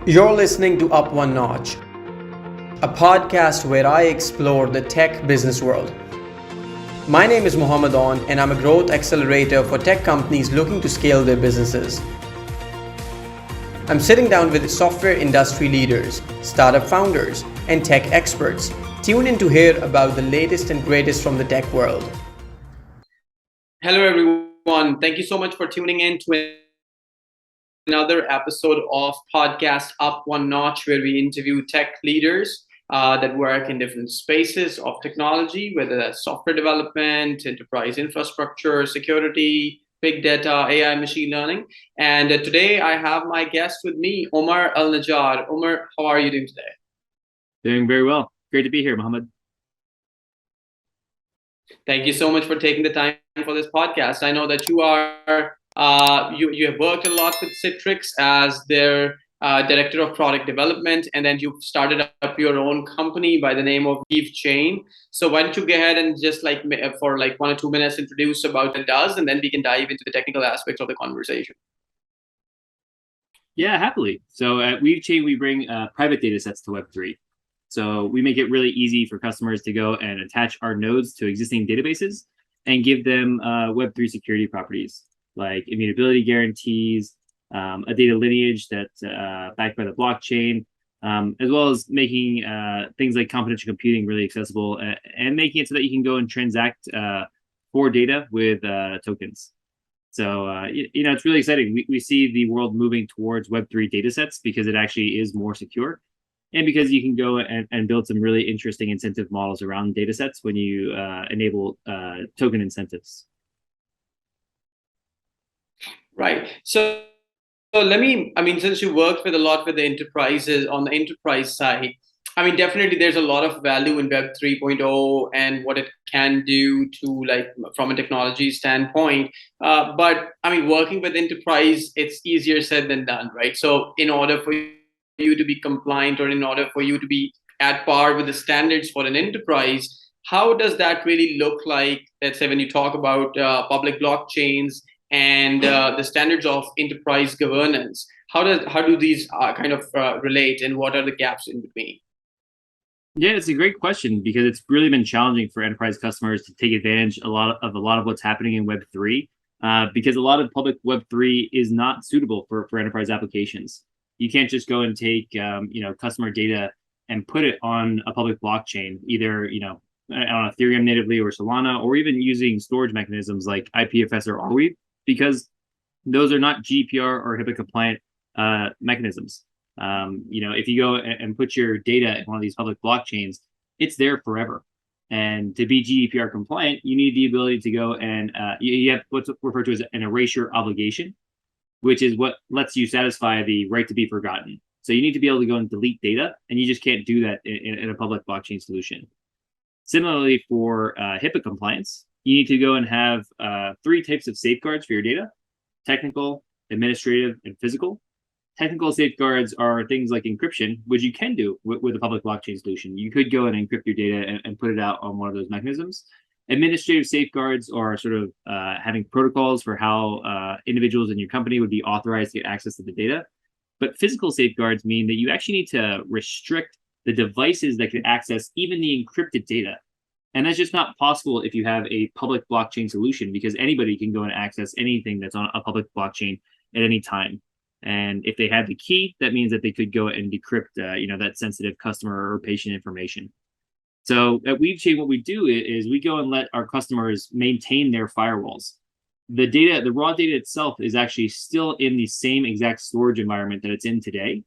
You're listening to Up1Notch, a podcast where I explore the tech business world. My name is Mohammad Aoun, and I'm a growth accelerator for tech companies looking to scale their businesses. I'm sitting down with software industry leaders, startup founders, and tech experts. Tune in to hear about the latest and greatest from the tech world. Hello, everyone. Thank you so much for tuning in to another episode of podcast Up1Notch, where we interview tech leaders that work in different spaces of technology, whether that's software development, enterprise infrastructure, security, big data, AI, machine learning. And today I have my guest with me, Omar ElNaggar. Omar, how are you doing today? Doing very well. Great to be here, Mohammed. Thank you so much for taking the time for this podcast. I know that you are you have worked a lot with Citrix as their director of product development, and then you've started up your own company by the name of Weavechain. So why don't you go ahead and just for 1 or 2 minutes introduce about what it does, and then we can dive into the technical aspects of the conversation. Yeah, happily. So at Weavechain, we bring private data sets to Web3. So we make it really easy for customers to go and attach our nodes to existing databases and give them Web3 security properties like immutability guarantees, a data lineage that's backed by the blockchain, as well as making things like confidential computing really accessible and making it so that you can go and transact for data with tokens. So, it's really exciting. We see the world moving towards Web3 datasets because it actually is more secure. And because you can go and build some really interesting incentive models around datasets when you enable token incentives. Right. So since you worked with a lot with the enterprises on the enterprise side, definitely there's a lot of value in Web 3.0 and what it can do to from a technology standpoint. But working with enterprise, it's easier said than done, right? So in order for you to be compliant or in order for you to be at par with the standards for an enterprise, how does that really look like? Let's say when you talk about public blockchains and the standards of enterprise governance, how do these relate, and what are the gaps in between? Yeah, it's a great question because it's really been challenging for enterprise customers to take advantage of a lot of what's happening in Web3 because a lot of public Web3 is not suitable for enterprise applications. You can't just go and take customer data and put it on a public blockchain, either on Ethereum natively or Solana, or even using storage mechanisms like IPFS or Arweave, because those are not GDPR or HIPAA compliant mechanisms. If you go and put your data in one of these public blockchains, it's there forever. And to be GDPR compliant, you need the ability to go and you have what's referred to as an erasure obligation, which is what lets you satisfy the right to be forgotten. So you need to be able to go and delete data, and you just can't do that in a public blockchain solution. Similarly, for HIPAA compliance, you need to go and have 3 types of safeguards for your data: technical, administrative, and physical. Technical safeguards are things like encryption, which you can do with a public blockchain solution. You could go and encrypt your data and put it out on one of those mechanisms. Administrative safeguards are sort of having protocols for how individuals in your company would be authorized to get access to the data. But physical safeguards mean that you actually need to restrict the devices that can access even the encrypted data. And that's just not possible if you have a public blockchain solution, because anybody can go and access anything that's on a public blockchain at any time. And if they have the key, that means that they could go and decrypt that sensitive customer or patient information. So at Weavechain, what we do is we go and let our customers maintain their firewalls. The raw data itself is actually still in the same exact storage environment that it's in today.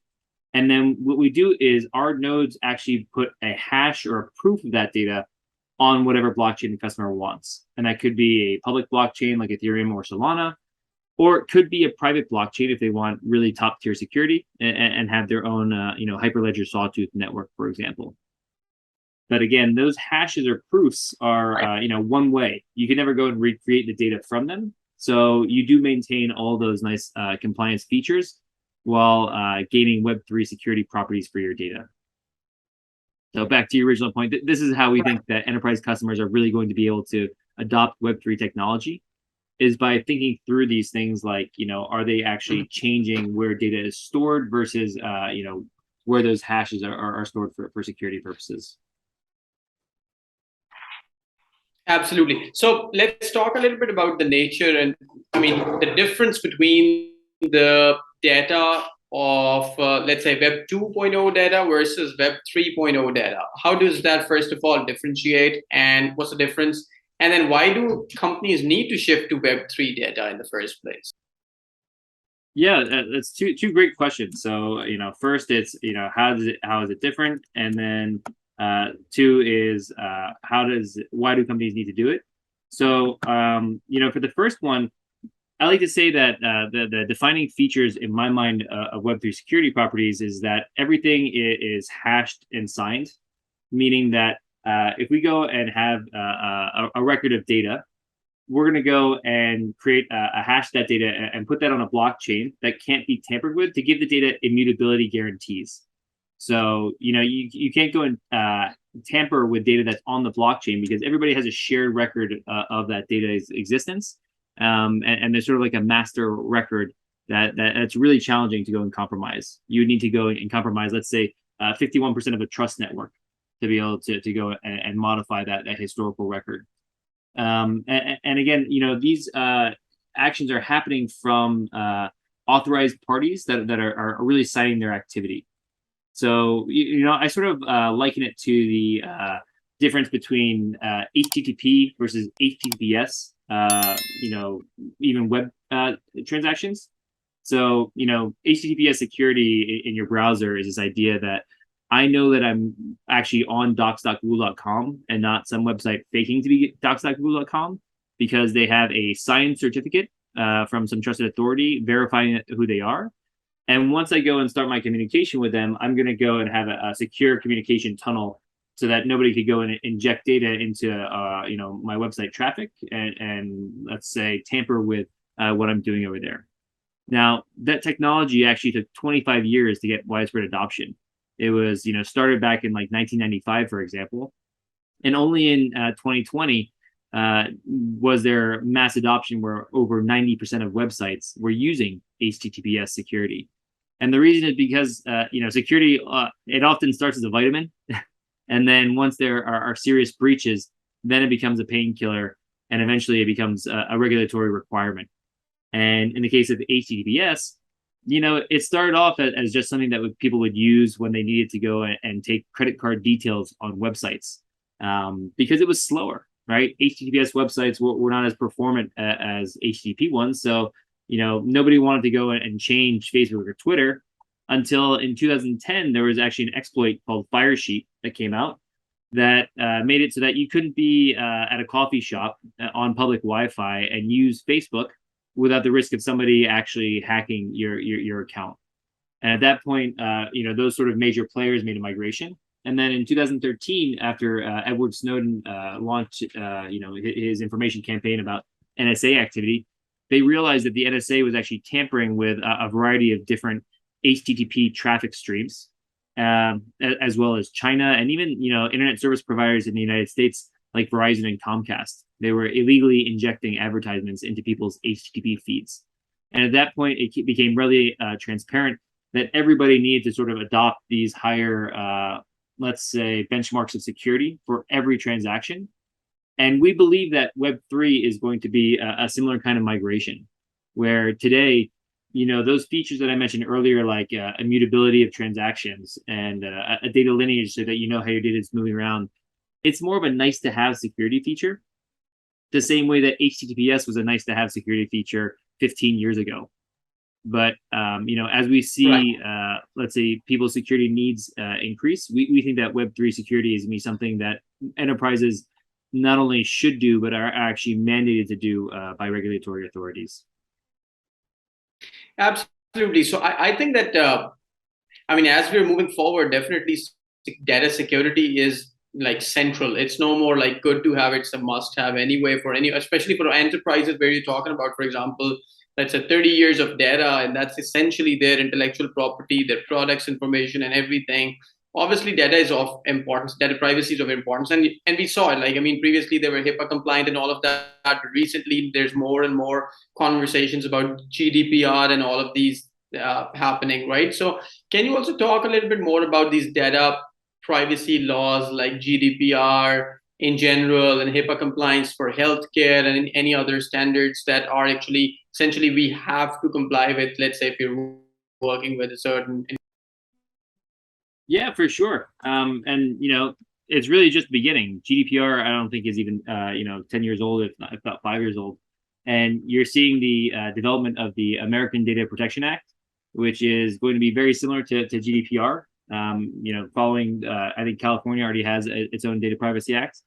And then what we do is our nodes actually put a hash or a proof of that data on whatever blockchain the customer wants. And that could be a public blockchain like Ethereum or Solana, or it could be a private blockchain if they want really top tier security and have their own Hyperledger Sawtooth network, for example. But again, those hashes or proofs are, one way. You can never go and recreate the data from them. So you do maintain all those nice compliance features while gaining Web3 security properties for your data. So back to your original point, this is how we think that enterprise customers are really going to be able to adopt Web3 technology. is by thinking through these things like, are they actually changing where data is stored versus, where those hashes are stored for security purposes. Absolutely. So let's talk a little bit about the nature and, the difference between the data of, let's say, Web 2.0 data versus Web 3.0 data. How does that, first of all, differentiate, and what's the difference? And then why do companies need to shift to Web 3 data in the first place? Yeah, that's two great questions. So, first it's, how is it different? And then two is why do companies need to do it? So, for the first one, I like to say that the defining features in my mind of Web3 security properties is that everything is hashed and signed, meaning that if we go and have a record of data, we're going to go and create a hash that data and put that on a blockchain that can't be tampered with to give the data immutability guarantees. So, you can't go and tamper with data that's on the blockchain because everybody has a shared record of that data's existence. And there's sort of like a master record that's really challenging to go and compromise. You would need to go and compromise, let's say, 51% of a trust network to be able to go and modify that historical record. And again, these actions are happening from authorized parties that are really citing their activity. So, I sort of liken it to the difference between HTTP versus HTTPS, even web transactions. So, HTTPS security in your browser is this idea that I know that I'm actually on docs.google.com and not some website faking to be docs.google.com because they have a signed certificate from some trusted authority verifying who they are. And once I go and start my communication with them, I'm going to go and have a secure communication tunnel so that nobody could go and inject data into my website traffic and let's say tamper with what I'm doing over there. Now, that technology actually took 25 years to get widespread adoption. It was, started back in like 1995, for example, and only in 2020 was there mass adoption where over 90% of websites were using HTTPS security. And the reason is because, security, it often starts as a vitamin. And then once there are serious breaches, then it becomes a painkiller, and eventually it becomes a regulatory requirement. And in the case of HTTPS, it started off as just something that people would use when they needed to go and take credit card details on websites because it was slower, right? HTTPS websites were not as performant as HTTP ones. So, nobody wanted to go and change Facebook or Twitter until in 2010, there was actually an exploit called Firesheet that came out that made it so that you couldn't be at a coffee shop on public Wi-Fi and use Facebook without the risk of somebody actually hacking your account. And at that point, those sort of major players made a migration. And then in 2013, after Edward Snowden launched, his information campaign about NSA activity, they realized that the NSA was actually tampering with a variety of different HTTP traffic streams, as well as China and even, internet service providers in the United States like Verizon and Comcast. They were illegally injecting advertisements into people's HTTP feeds. And at that point, it became really transparent that everybody needed to sort of adopt these higher, let's say, benchmarks of security for every transaction. And we believe that Web3 is going to be a similar kind of migration, where today, those features that I mentioned earlier, like immutability of transactions and a data lineage so that you know how your data is moving around, it's more of a nice to have security feature, the same way that HTTPS was a nice to have security feature 15 years ago. But, as we see, let's say, people's security needs increase, we think that Web3 security is going to be something that enterprises not only should do, but are actually mandated to do by regulatory authorities. Absolutely. So I think that, as we're moving forward, definitely data security is like central. It's no more like good to have, it's a must have anyway especially for enterprises where you're talking about, for example, let's say 30 years of data, and that's essentially their intellectual property, their products information and everything. obviously data is of importance, data privacy is of importance, and we saw it. Like, I mean, previously they were HIPAA compliant and all of that, but recently there's more and more conversations about GDPR and all of these happening, right? So can you also talk a little bit more about these data privacy laws like GDPR in general and HIPAA compliance for healthcare and any other standards that are actually essentially we have to comply with, let's say if you're working with a certain. Yeah, for sure. And it's really just the beginning. GDPR, I don't think is even 10 years old, if not 5 years old. And you're seeing the development of the American Data Protection Act, which is going to be very similar to GDPR. Following, I think California already has its own Data Privacy Act.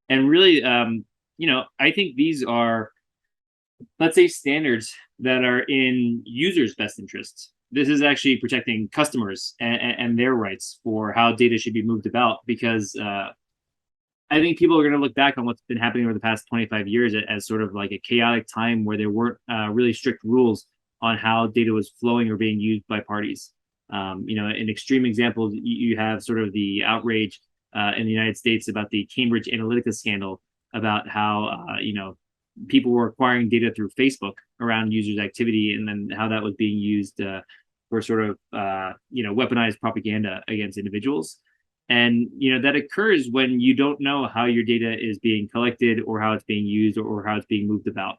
And really, I think these are, let's say, standards that are in users' best interests. This is actually protecting customers and their rights for how data should be moved about, because I think people are going to look back on what's been happening over the past 25 years as sort of like a chaotic time where there weren't really strict rules on how data was flowing or being used by parties. In extreme examples, you have sort of the outrage in the United States about the Cambridge Analytica scandal, about how people were acquiring data through Facebook around users' activity, and then how that was being used for sort of weaponized propaganda against individuals. And that occurs when you don't know how your data is being collected or how it's being used or how it's being moved about.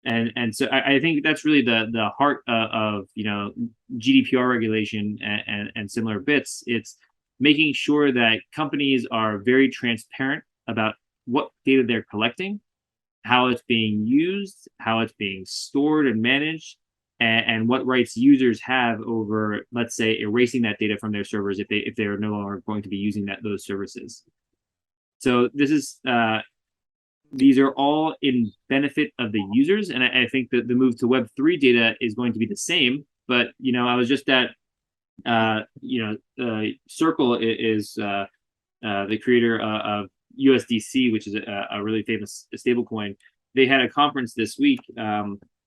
And so I think that's really the heart of GDPR regulation and similar bits. It's making sure that companies are very transparent about what data they're collecting, how it's being used, how it's being stored and managed, and what rights users have over, let's say, erasing that data from their servers if they are no longer going to be using those services. So this is these are all in benefit of the users, and I think that the move to Web3 data is going to be the same. But I was just at Circle is the creator of USDC, which is a really famous stablecoin. They had a conference this week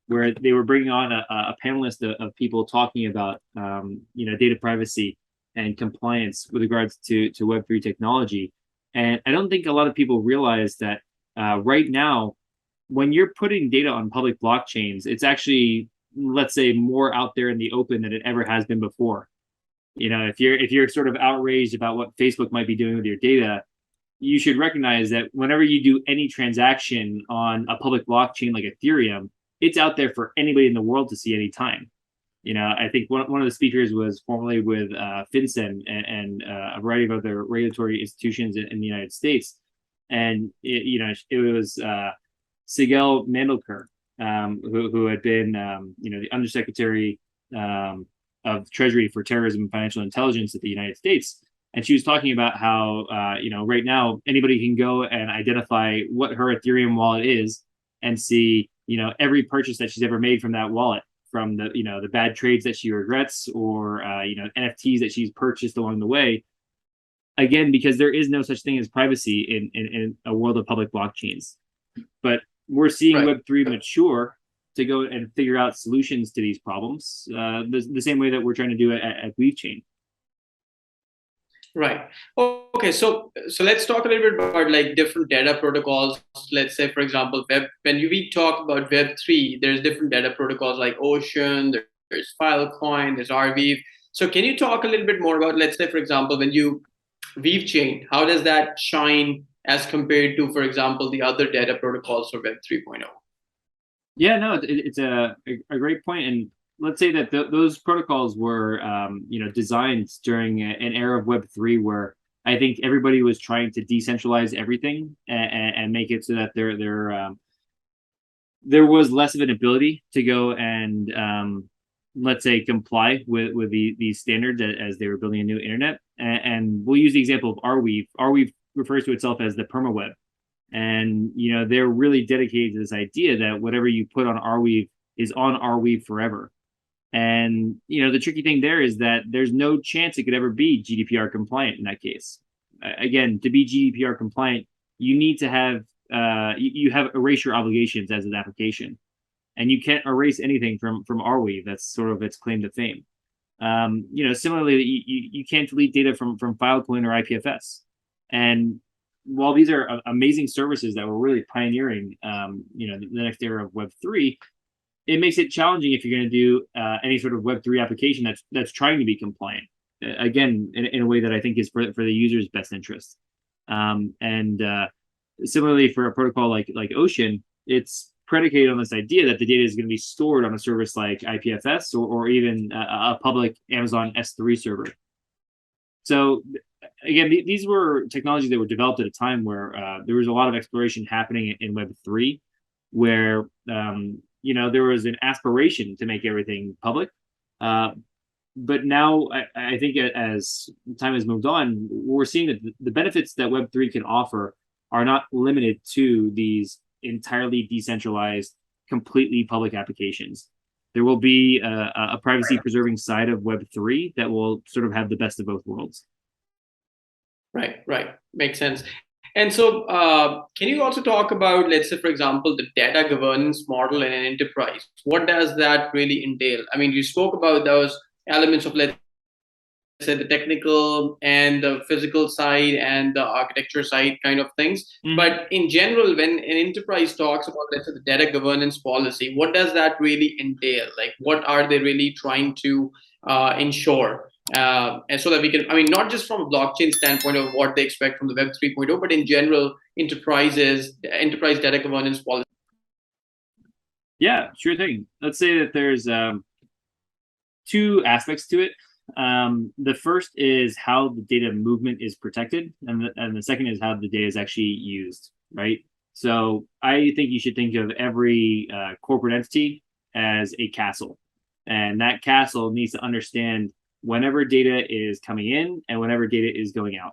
where they were bringing on a panelist of people talking about data privacy and compliance with regards to Web3 technology. And I don't think a lot of people realize that right now, when you're putting data on public blockchains, it's actually, let's say, more out there in the open than it ever has been before. If you're sort of outraged about what Facebook might be doing with your data, you should recognize that whenever you do any transaction on a public blockchain like Ethereum, it's out there for anybody in the world to see anytime. I think one of the speakers was formerly with FinCEN and a variety of other regulatory institutions in the United States. And it was Sigel Mandelker, who had been the Undersecretary of Treasury for Terrorism and Financial Intelligence at the United States. And she was talking about how right now anybody can go and identify what her Ethereum wallet is and see every purchase that she's ever made from that wallet, from the bad trades that she regrets, or NFTs that she's purchased along the way. Again, because there is no such thing as privacy in a world of public blockchains. But we're seeing Web3 mature to go and figure out solutions to these problems, the same way that we're trying to do it at Weavechain. Right. Okay. So let's talk a little bit about like different data protocols. Let's say, for example, when we talk about Web3, there's different data protocols like Ocean, there's Filecoin, there's Arweave. So can you talk a little bit more about, let's say, for example, when you Weavechain, how does that shine as compared to, for example, the other data protocols for Web 3.0? Yeah, no, it's a great point. And let's say that those protocols were, designed during an era of Web3 where I think everybody was trying to decentralize everything and make it so that there was less of an ability to go and let's say comply with these standards as they were building a new internet. And we'll use the example of Arweave. Arweave refers to itself as the permaweb. And they're really dedicated to this idea that whatever you put on Arweave is on Arweave forever. And the tricky thing there is that there's no chance it could ever be GDPR compliant in that case. Again, to be GDPR compliant, you need to have you have erasure obligations as an application, and you can't erase anything from Arweave. That's sort of its claim to fame. Similarly, you can't delete data from Filecoin or IPFS. And while these are amazing services that were really pioneering, the next era of Web3, it makes it challenging if you're going to do any sort of Web3 application that's trying to be compliant. Again, in a way that I think is for the user's best interest. Similarly, for a protocol like Ocean, it's predicated on this idea that the data is going to be stored on a service like IPFS or even a public Amazon S3 server. So again, these were technologies that were developed at a time where there was a lot of exploration happening in Web3, where there was an aspiration to make everything public. But now I think as time has moved on, we're seeing that the benefits that Web3 can offer are not limited to these entirely decentralized, completely public applications. There will be a privacy-preserving side of Web3 that will sort of have the best of both worlds. Right. Makes sense. And so can you also talk about, let's say, for example, the data governance model in an enterprise? What does that really entail? I mean, you spoke about those elements of, let's say, the technical and the physical side and the architecture side kind of things. But in general, when an enterprise talks about, let's say, the data governance policy, what does that really entail? Like, what are they really trying to ensure? And so that we can, I mean, not just from a blockchain standpoint of what they expect from the Web 3.0, but in general, enterprise data governance policy. Yeah, sure thing. Let's say that there's two aspects to it. The first is how the data movement is protected, and the second is how the data is actually used, right? So I think you should think of every corporate entity as a castle, and that castle needs to understand whenever data is coming in and whenever data is going out.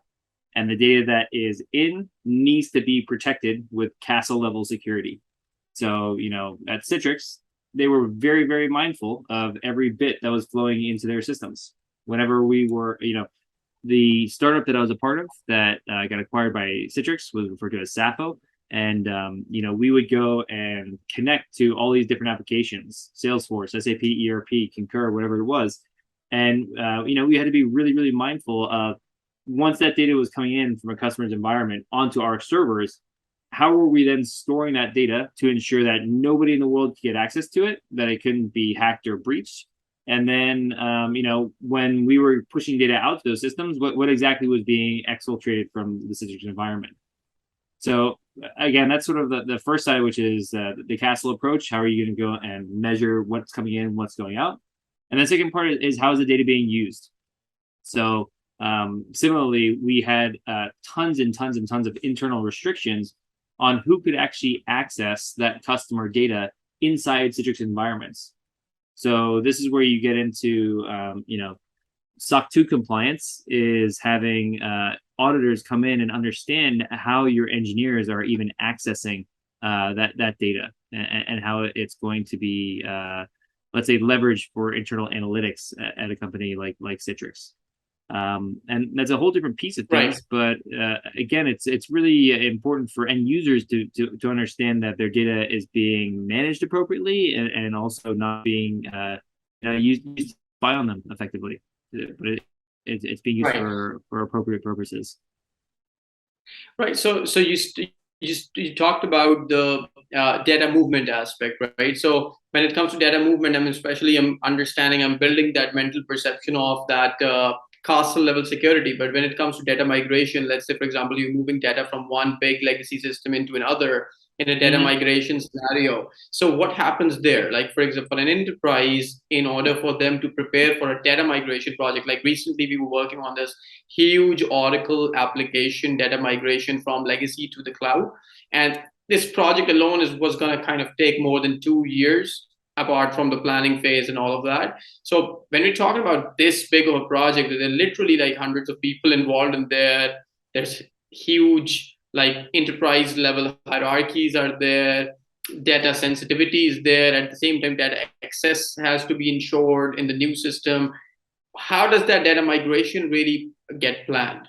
And the data that is in needs to be protected with castle level security. So, at Citrix, they were very, very mindful of every bit that was flowing into their systems. Whenever we were, the startup that I was a part of that got acquired by Citrix was referred to as Sappho. And, we would go and connect to all these different applications, Salesforce, SAP, ERP, Concur, whatever it was. And, we had to be really, really mindful of once that data was coming in from a customer's environment onto our servers, how were we then storing that data to ensure that nobody in the world could get access to it, that it couldn't be hacked or breached? And then, when we were pushing data out to those systems, what exactly was being exfiltrated from the Citrix environment? So again, that's sort of the first side, which is the castle approach. How are you going to go and measure what's coming in, what's going out? And the second part is how is the data being used? So similarly, we had tons and tons and tons of internal restrictions on who could actually access that customer data inside Citrix environments. So this is where you get into, SOC 2 compliance is having auditors come in and understand how your engineers are even accessing that data and how it's going to be, let's say, leveraged for internal analytics at a company like Citrix. And that's a whole different piece of things, right. But again, it's really important for end users to understand that their data is being managed appropriately and also not being used to spy on them effectively, but it's being used right. for appropriate purposes. Right. So you talked about the data movement aspect, right? So when it comes to data movement, I'm understanding, I'm building that mental perception of that castle level security. But when it comes to data migration, let's say, for example, you're moving data from one big legacy system into another in a data migration scenario. So what happens there? Like, for example, an enterprise, in order for them to prepare for a data migration project, like recently we were working on this huge Oracle application data migration from legacy to the cloud. And this project alone was going to kind of take more than 2 years, apart from the planning phase and all of that. So when we're talking about this big of a project, there are literally like hundreds of people involved in there. There's huge like enterprise level hierarchies are there. Data sensitivity is there. At the same time, data access has to be ensured in the new system. How does that data migration really get planned?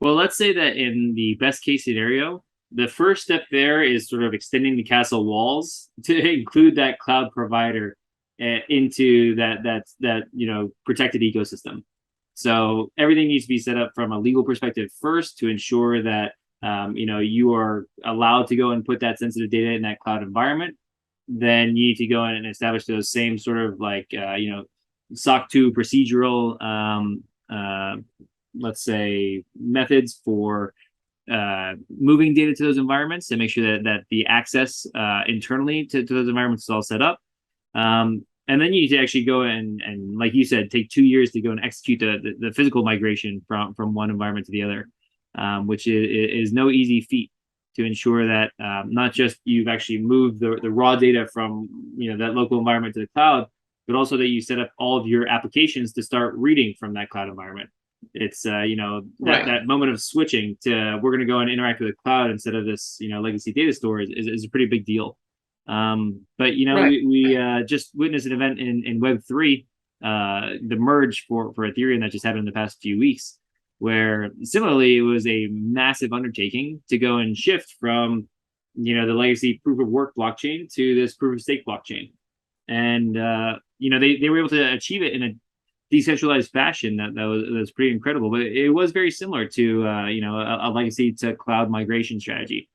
Well, let's say that in the best case scenario, the first step there is sort of extending the castle walls to include that cloud provider into that protected ecosystem. So everything needs to be set up from a legal perspective first to ensure that you are allowed to go and put that sensitive data in that cloud environment. Then you need to go in and establish those same sort of SOC 2 procedural let's say methods for moving data to those environments and make sure that the access internally to those environments is all set up. And then you need to actually go and like you said, take 2 years to go and execute the physical migration from one environment to the other, which is no easy feat to ensure that not just you've actually moved the raw data from that local environment to the cloud, but also that you set up all of your applications to start reading from that cloud environment. It's that moment of switching to we're going to go and interact with the cloud instead of this legacy data store is a pretty big deal. But we just witnessed an event in Web3, the merge for Ethereum that just happened in the past few weeks, where similarly it was a massive undertaking to go and shift from the legacy proof of work blockchain to this proof of stake blockchain, and they were able to achieve it in a decentralized fashion that was pretty incredible. But it was very similar to a legacy to cloud migration strategy,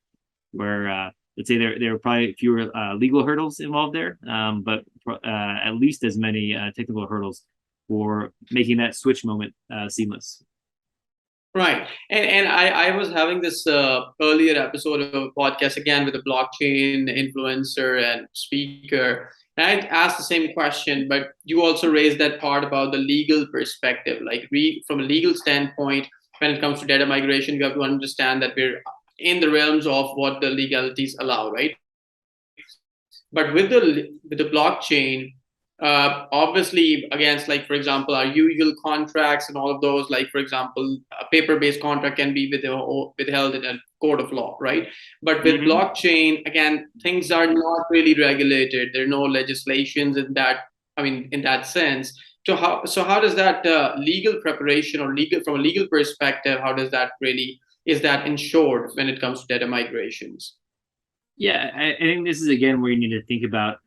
where let's say there were probably fewer legal hurdles involved there, but at least as many technical hurdles for making that switch moment seamless. Right. And I was having this earlier episode of a podcast again with a blockchain influencer and speaker. And I asked the same question, but you also raised that part about the legal perspective. Like from a legal standpoint, when it comes to data migration, you have to understand that we're in the realms of what the legalities allow, right? But with the blockchain, obviously against, like, for example, our usual contracts and all of those, like, for example, a paper-based contract can be withheld in a court of law, right? But with blockchain, again, things are not really regulated. There are no legislations in that sense. So how does that legal preparation or from a legal perspective, how does that really, is that ensured when it comes to data migrations? Yeah, I think this is again where you need to think about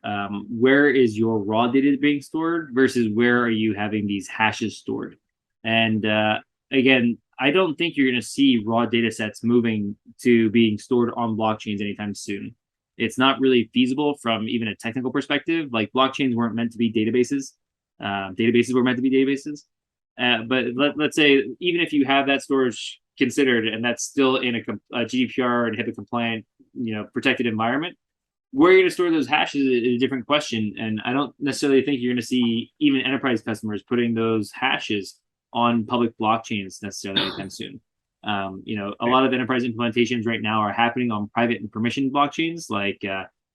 where is your raw data being stored versus where are you having these hashes stored. And again, I don't think you're going to see raw data sets moving to being stored on blockchains anytime soon. It's not really feasible from even a technical perspective. Like, blockchains weren't meant to be databases. Databases were meant to be databases. But let's say even if you have that storage considered and that's still in a GDPR and HIPAA compliant protected environment, where you're going to store those hashes is a different question. And I don't necessarily think you're going to see even enterprise customers putting those hashes on public blockchains necessarily anytime soon. A lot of enterprise implementations right now are happening on private and permissioned blockchains, like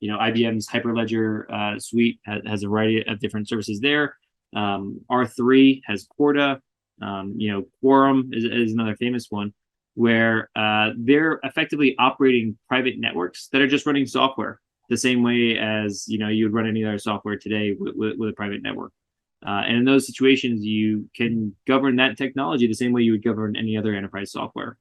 IBM's Hyperledger suite has a variety of different services there. R3 has Corda. Quorum is another famous one, where they're effectively operating private networks that are just running software the same way as you would run any other software today with a private network. And in those situations, you can govern that technology the same way you would govern any other enterprise software.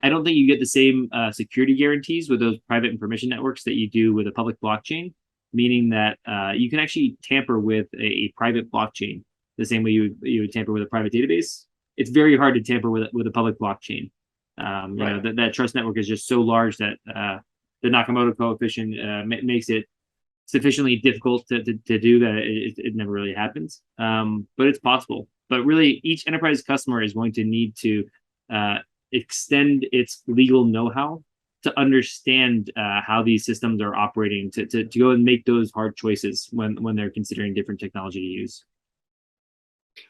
I don't think you get the same security guarantees with those private and permission networks that you do with a public blockchain, meaning that you can actually tamper with a private blockchain the same way you would tamper with a private database. It's very hard to tamper with a public blockchain. That trust network is just so large that the Nakamoto coefficient makes it sufficiently difficult to do that it never really happens. But it's possible. But really, each enterprise customer is going to need to extend its legal know-how to understand how these systems are operating, to go and make those hard choices when they're considering different technology to use.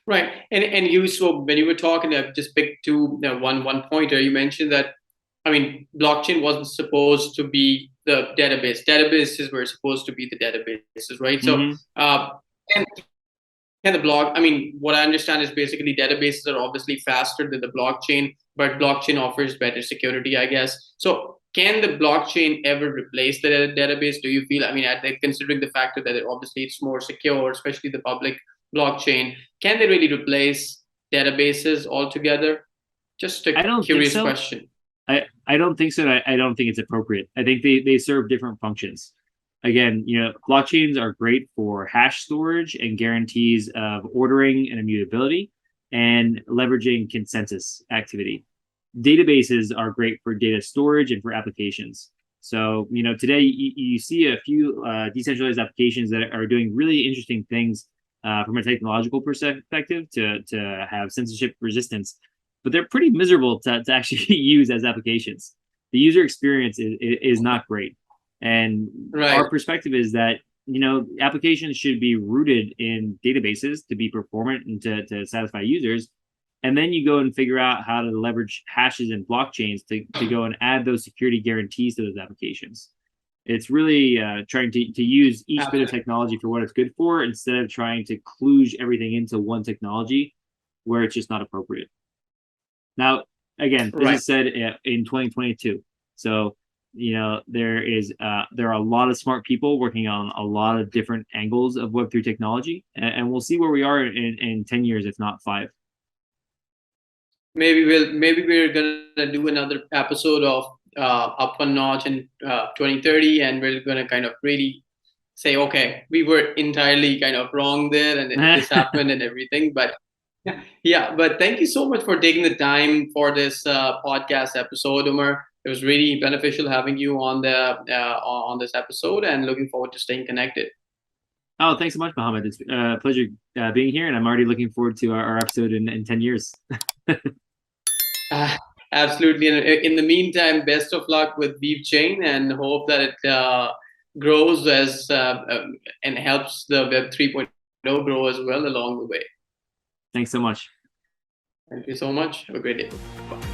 Right, and so when you were talking, just pick one pointer. You mentioned that, blockchain wasn't supposed to be the database. Databases were supposed to be the databases, right? So, and the block, what I understand is basically databases are obviously faster than the blockchain, but blockchain offers better security, I guess. So, can the blockchain ever replace the database? Do you feel? Considering the factor that obviously it's more secure, especially the public blockchain, can they really replace databases altogether? Just a curious question. I don't think so. I don't think it's appropriate. I think they serve different functions. again, blockchains are great for hash storage and guarantees of ordering and immutability and leveraging consensus activity. Databases are great for data storage and for applications. So, today you see a few decentralized applications that are doing really interesting things from a technological perspective to have censorship resistance, but they're pretty miserable to actually use as applications. The user experience is not great. And our perspective is that, applications should be rooted in databases to be performant and to satisfy users. And then you go and figure out how to leverage hashes and blockchains to go and add those security guarantees to those applications. It's really trying to use each bit of technology for what it's good for instead of trying to kludge everything into one technology where it's just not appropriate. Now, again, this is said in 2022. So, there are a lot of smart people working on a lot of different angles of Web3 technology, and we'll see where we are in 10 years, if not 5. Maybe we're gonna do another episode of Up1Notch in 2030, and we're gonna kind of really say, okay, we were entirely kind of wrong there, and this happened and everything. But but thank you so much for taking the time for this podcast episode, Omar. It was really beneficial having you on this episode, and looking forward to staying connected. Oh, thanks so much, Mohammed. It's a pleasure being here, and I'm already looking forward to our episode in 10 years. Absolutely. And in the meantime, best of luck with Weavechain, and hope that it grows and helps the Web 3.0 grow as well along the way. Thanks so much. Thank you so much. Have a great day. Bye.